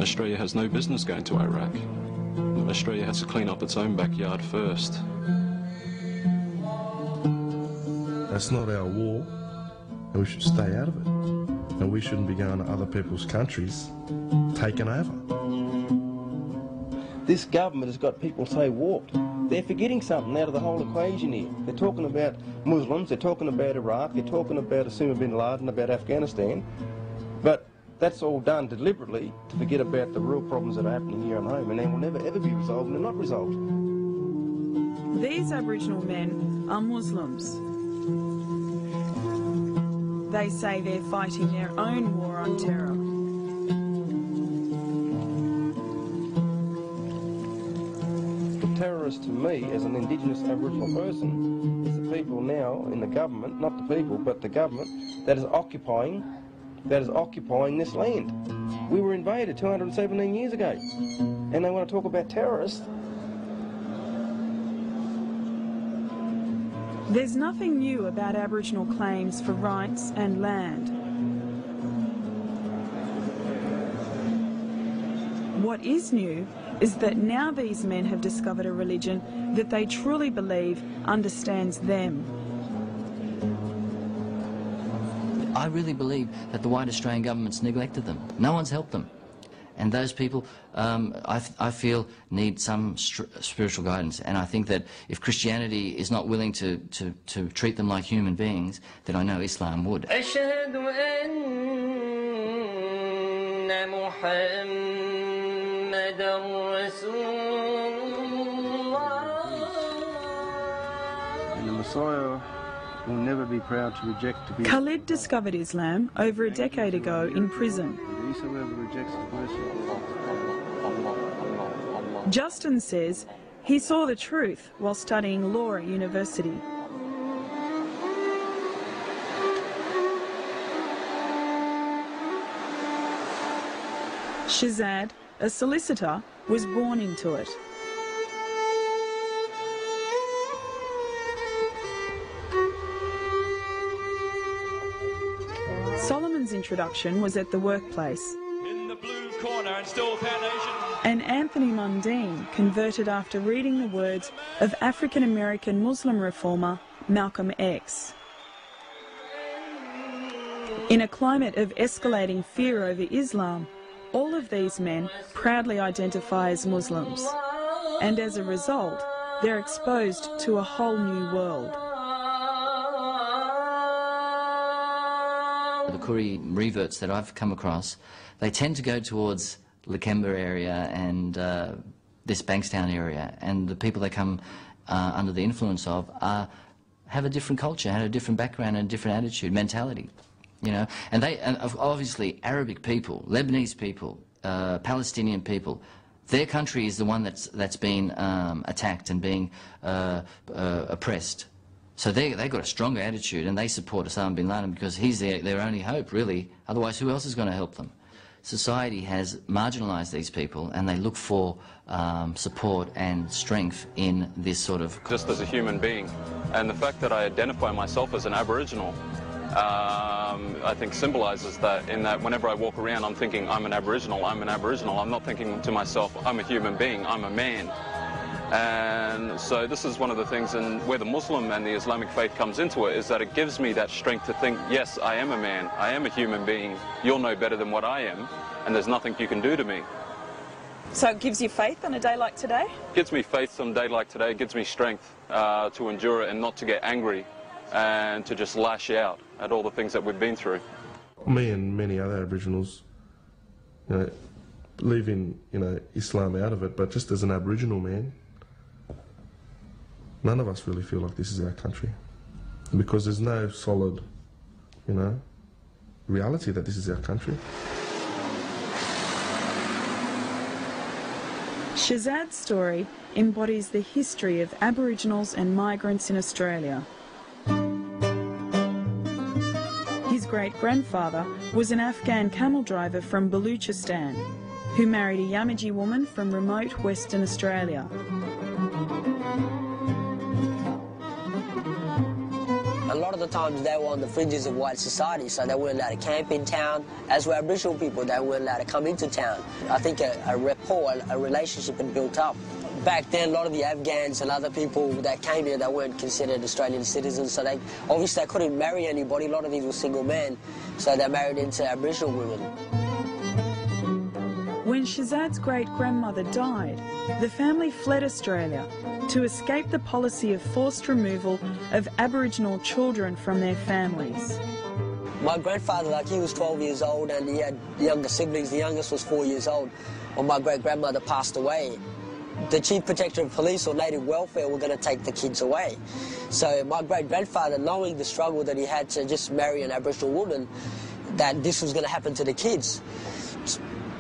Australia has no business going to Iraq. Australia has to clean up its own backyard first. That's not our war, and we should stay out of it. And we shouldn't be going to other people's countries taking over. This government has got people so warped. They're forgetting something out of the whole equation here. They're talking about Muslims, they're talking about Iraq, they're talking about Osama bin Laden, about Afghanistan, but that's all done deliberately to forget about the real problems that are happening here at home, and they will never ever be resolved, and they're not resolved. These Aboriginal men are Muslims. They say they're fighting their own war on terror. The terrorist to me, as an Indigenous Aboriginal person, is the people now in the government, not the people, but the government, that is occupying this land. We were invaded 217 years ago, and they want to talk about terrorists. There's nothing new about Aboriginal claims for rights and land. What is new is that now these men have discovered a religion that they truly believe understands them. I really believe that the white Australian government's neglected them. No one's helped them. And those people, I feel, need some spiritual guidance. And I think that if Christianity is not willing to treat them like human beings, then I know Islam would. And the Messiah will never be proud to reject to be... Khalid discovered Islam over a decade ago in prison. Whosoever rejects the mercy Justin says he saw the truth while studying law at university. Shazad, a solicitor, was born into it. Solomon's introduction was at the workplace. In the blue corner and still foundation. And Anthony Mundine converted after reading the words of African-American Muslim reformer Malcolm X. In a climate of escalating fear over Islam, all of these men proudly identify as Muslims. And as a result, they're exposed to a whole new world. The Koori reverts that I've come across, they tend to go towards Lakemba area and this Bankstown area, and the people they come under the influence of have a different culture, have a different background and a different attitude, mentality, you know. And obviously Arabic people, Lebanese people, Palestinian people, their country is the one that's been attacked and being oppressed. So they've got a stronger attitude, and they support Osama bin Laden because he's their only hope, really. Otherwise, who else is going to help them? Society has marginalised these people, and they look for support and strength in this sort of... Just as a human being. And the fact that I identify myself as an Aboriginal, I think symbolises that, in that whenever I walk around, I'm thinking, I'm an Aboriginal, I'm an Aboriginal. I'm not thinking to myself, I'm a human being, I'm a man. And so this is one of the things, and where the Muslim and the Islamic faith comes into it, is that it gives me that strength to think, yes, I am a man, I am a human being, you'll know better than what I am, and there's nothing you can do to me. So it gives you faith on a day like today? It gives me faith on a day like today, it gives me strength to endure it and not to get angry and to just lash out at all the things that we've been through. Me and many other Aboriginals, you know, leaving, you know, Islam out of it, but just as an Aboriginal man, none of us really feel like this is our country, because there's no solid, you know, reality that this is our country. Shazad's story embodies the history of Aboriginals and migrants in Australia. His great-grandfather was an Afghan camel driver from Baluchistan who married a Yamaji woman from remote Western Australia. A lot of the times they were on the fringes of white society, so they weren't allowed to camp in town. As were Aboriginal people, they weren't allowed to come into town. I think a rapport, a relationship had built up. Back then, a lot of the Afghans and other people that came here, they weren't considered Australian citizens, so they obviously couldn't marry anybody. A lot of these were single men, so they married into Aboriginal women. When Shazad's great-grandmother died, the family fled Australia to escape the policy of forced removal of Aboriginal children from their families. My grandfather, he was 12 years old and he had younger siblings. The youngest was 4 years old when my great-grandmother passed away. The Chief Protector of Police or Native Welfare were going to take the kids away. So my great-grandfather, knowing the struggle that he had to just marry an Aboriginal woman, that this was going to happen to the kids.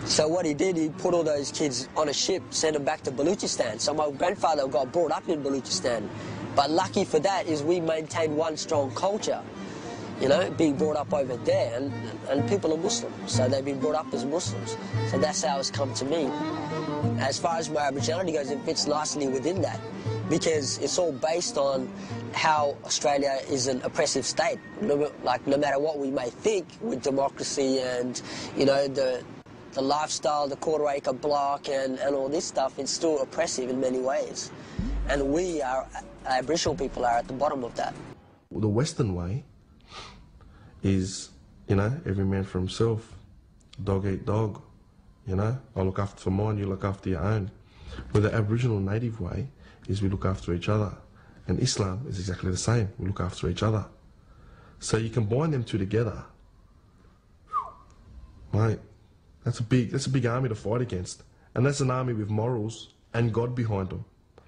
So what he did, he put all those kids on a ship, sent them back to Baluchistan. So my grandfather got brought up in Baluchistan. But lucky for that is we maintained one strong culture, you know, being brought up over there. And people are Muslim, so they've been brought up as Muslims. So that's how it's come to me. As far as my Aboriginality goes, it fits nicely within that, because it's all based on how Australia is an oppressive state. No matter what we may think with democracy and, you know, the lifestyle, the quarter-acre block and all this stuff, it's still oppressive in many ways. And we, Aboriginal people, are at the bottom of that. The Western way is, you know, every man for himself, dog eat dog, you know, I look after for mine, you look after your own. Where the Aboriginal native way is we look after each other. And Islam is exactly the same, we look after each other. So you combine them two together, mate, that's a big army to fight against. And that's an army with morals and God behind them.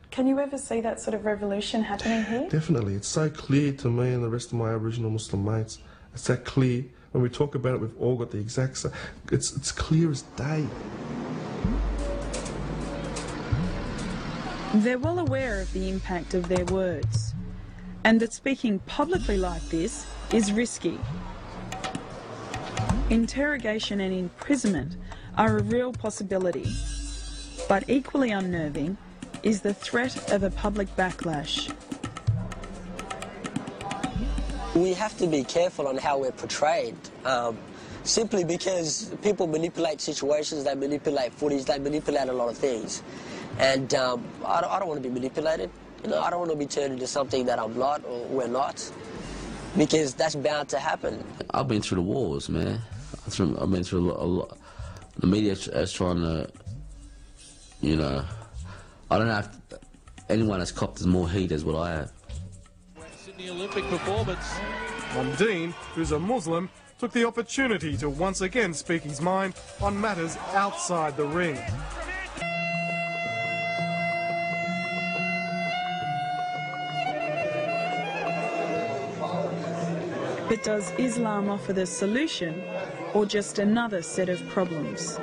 Can you ever see that sort of revolution happening here? Definitely. It's so clear to me and the rest of my Aboriginal Muslim mates. It's that clear. When we talk about it, we've all got the exact same. It's clear as day. They're well aware of the impact of their words, and that speaking publicly like this is risky. Interrogation and imprisonment are a real possibility, but equally unnerving is the threat of a public backlash. We have to be careful on how we're portrayed, simply because people manipulate situations, they manipulate footage, they manipulate a lot of things. And I don't want to be manipulated. You know, I don't want to be turned into something that I'm not or we're not, because that's bound to happen. I've been through the wars, man. I've been through a lot. The media is trying to, you know, I don't know if anyone has copped as more heat as what I have. Sydney Olympic performance. Mundine, who's a Muslim, took the opportunity to once again speak his mind on matters outside the ring. But does Islam offer the solution, or just another set of problems?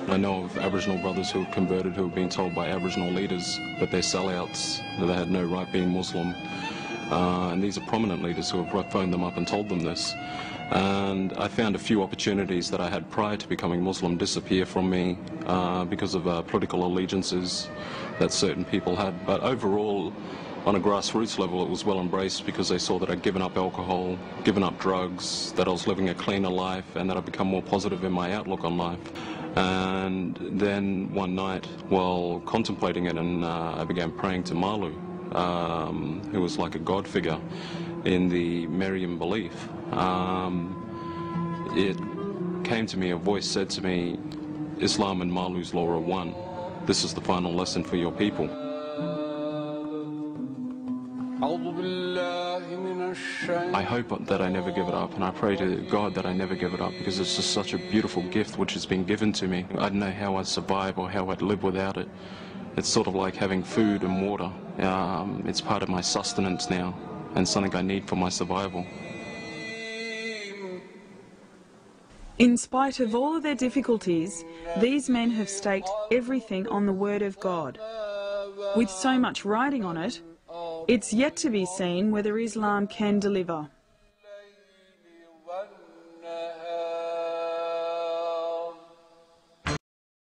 I know of Aboriginal brothers who have converted who have been told by Aboriginal leaders that they're sellouts, that they had no right being Muslim. And these are prominent leaders who have phoned them up and told them this. And I found a few opportunities that I had prior to becoming Muslim disappear from me because of political allegiances that certain people had. But overall, on a grassroots level, it was well embraced because they saw that I'd given up alcohol, given up drugs, that I was living a cleaner life, and that I'd become more positive in my outlook on life. And then one night, while contemplating it, and I began praying to Malu, who was like a god figure in the Meriam belief, it came to me, a voice said to me, Islam and Malu's law are one. This is the final lesson for your people. I hope that I never give it up, and I pray to God that I never give it up, because it's just such a beautiful gift which has been given to me. I don't know how I'd survive or how I'd live without it. It's sort of like having food and water. It's part of my sustenance now, and something I need for my survival. In spite of all of their difficulties, these men have staked everything on the word of God. With so much riding on it, it's yet to be seen whether Islam can deliver.